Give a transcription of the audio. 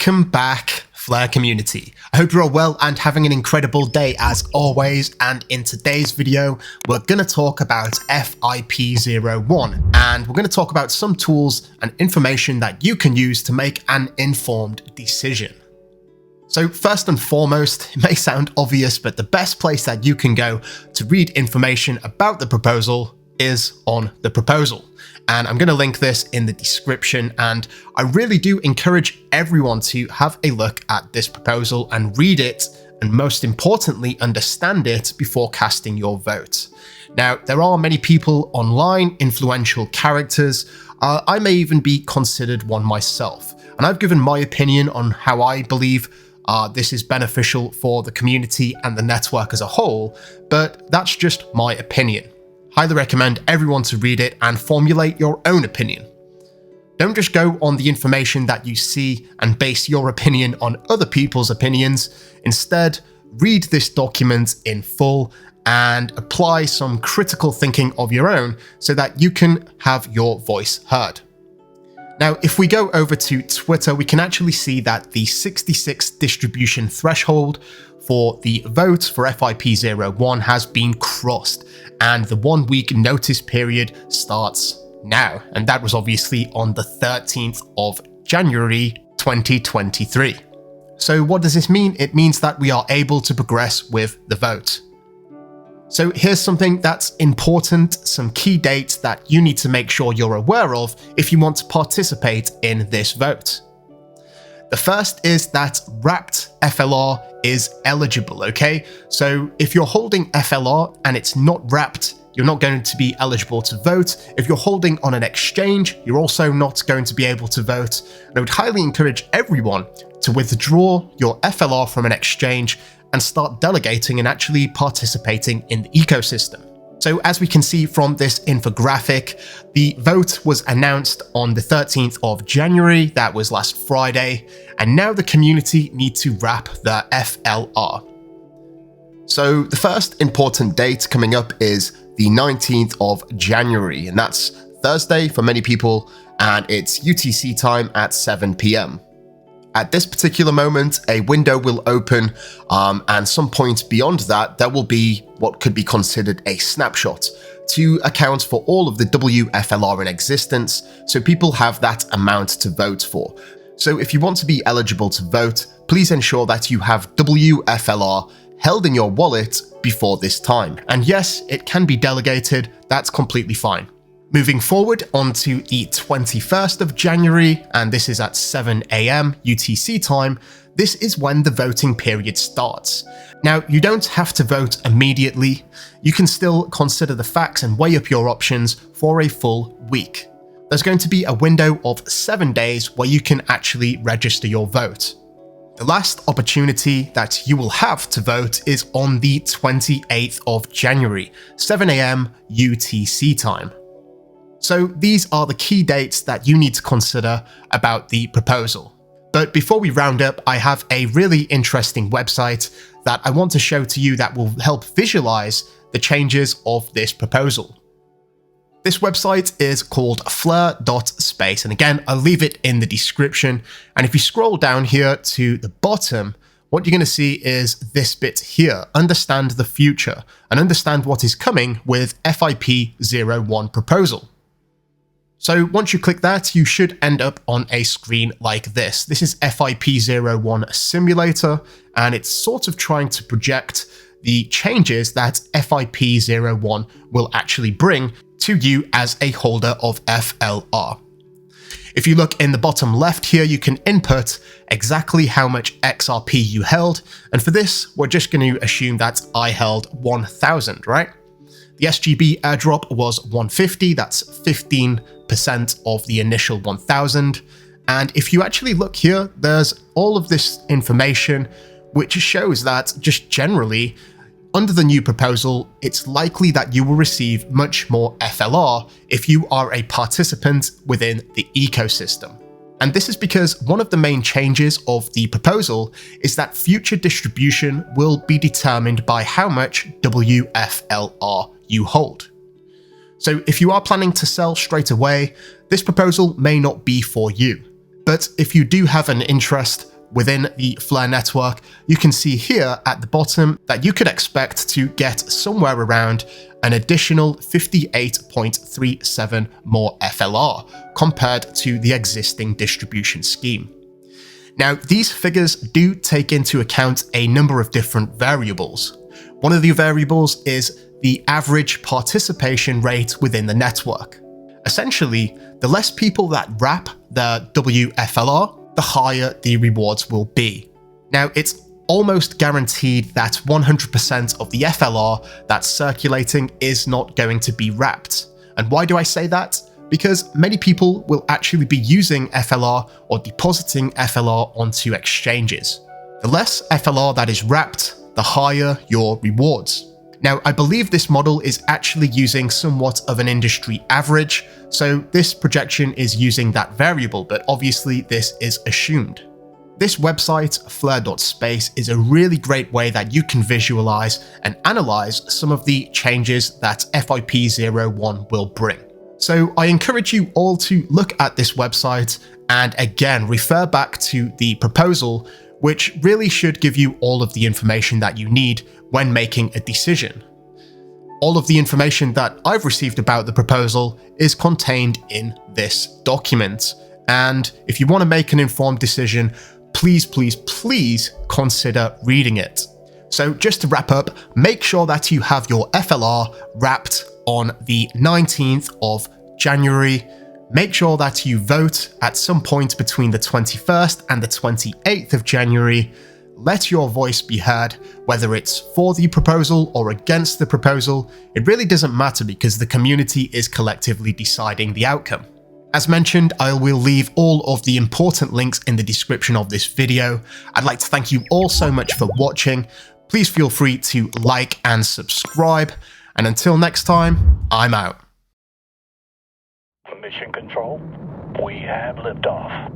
Welcome back, Flare community. I hope you're all well and having an incredible day as always, and in today's video we're going to talk about FIP01 and we're going to talk about some tools and information that you can use to make an informed decision. So first and foremost, it may sound obvious, but the best place that you can go to read information about the proposal is on the proposal. And I'm going to link this in the description, and I really do encourage everyone to have a look at this proposal and read it, and most importantly understand it before casting your vote. Now, there are many people online, influential characters. I may even be considered one myself, and I've given my opinion on how I believe this is beneficial for the community and the network as a whole, but that's just my opinion. Highly recommend everyone to read it and formulate your own opinion. Don't just go on the information that you see and base your opinion on other people's opinions. Instead, read this document in full and apply some critical thinking of your own so that you can have your voice heard. Now, if we go over to Twitter, we can actually see that the 66 distribution threshold for the vote for FIP01 has been crossed, and the 1 week notice period starts now. And that was obviously on the 13th of January 2023. So what does this mean? It means that we are able to progress with the vote. So here's something that's important, some key dates that you need to make sure you're aware of if you want to participate in this vote. The first is that wrapped FLR is eligible, okay? So if you're holding FLR and it's not wrapped, you're not going to be eligible to vote. If you're holding on an exchange, you're also not going to be able to vote. And I would highly encourage everyone to withdraw your FLR from an exchange and start delegating and actually participating in the ecosystem. So as we can see from this infographic, the vote was announced on the 13th of January, that was last Friday, and now the community need to wrap the FLR. So the first important date coming up is the 19th of January, and that's Thursday for many people, and it's UTC time at 7 p.m. At this particular moment, a window will open, and some point beyond that, there will be what could be considered a snapshot to account for all of the WFLR in existence, so people have that amount to vote for. So if you want to be eligible to vote, please ensure that you have WFLR held in your wallet before this time. And yes, it can be delegated, that's completely fine. Moving forward onto the 21st of January, and this is at 7 a.m. UTC time, this is when the voting period starts. Now, you don't have to vote immediately. You can still consider the facts and weigh up your options for a full week. There's going to be a window of 7 days where you can actually register your vote. The last opportunity that you will have to vote is on the 28th of January, 7 a.m. UTC time. So these are the key dates that you need to consider about the proposal. But before we round up, I have a really interesting website that I want to show to you that will help visualize the changes of this proposal. This website is called Flare.Space, and again, I'll leave it in the description. And if you scroll down here to the bottom, what you're going to see is this bit here, understand the future, and understand what is coming with FIP01 proposal. So once you click that, you should end up on a screen like this. This is FIP01 simulator, and it's sort of trying to project the changes that FIP01 will actually bring to you as a holder of FLR. If you look in the bottom left here, you can input exactly how much XRP you held, and for this, we're just going to assume that I held 1,000, right? The SGB airdrop was 150, that's 15% of the initial 1,000. And if you actually look here, there's all of this information, which shows that just generally, under the new proposal, it's likely that you will receive much more FLR if you are a participant within the ecosystem. And this is because one of the main changes of the proposal is that future distribution will be determined by how much WFLR you hold. So if you are planning to sell straight away, this proposal may not be for you. But if you do have an interest, within the Flare network, you can see here at the bottom that you could expect to get somewhere around an additional 58.37 more FLR compared to the existing distribution scheme. Now, these figures do take into account a number of different variables. One of the variables is the average participation rate within the network. Essentially, the less people that wrap their WFLR, the higher the rewards will be. Now, it's almost guaranteed that 100% of the FLR that's circulating is not going to be wrapped. And why do I say that? Because many people will actually be using FLR or depositing FLR onto exchanges. The less FLR that is wrapped, the higher your rewards. Now, I believe this model is actually using somewhat of an industry average, so this projection is using that variable, but obviously this is assumed. This website, Flare.Space, is a really great way that you can visualize and analyze some of the changes that FIP01 will bring. So I encourage you all to look at this website and again refer back to the proposal, which really should give you all of the information that you need when making a decision. All of the information that I've received about the proposal is contained in this document. And if you want to make an informed decision, please consider reading it. So just to wrap up, make sure that you have your FLR wrapped on the 19th of January. Make sure that you vote at some point between the 21st and the 28th of January. Let your voice be heard, whether it's for the proposal or against the proposal. It really doesn't matter because the community is collectively deciding the outcome. As mentioned, I will leave all of the important links in the description of this video. I'd like to thank you all so much for watching. Please feel free to like and subscribe. And until next time, I'm out. Mission Control, we have liftoff.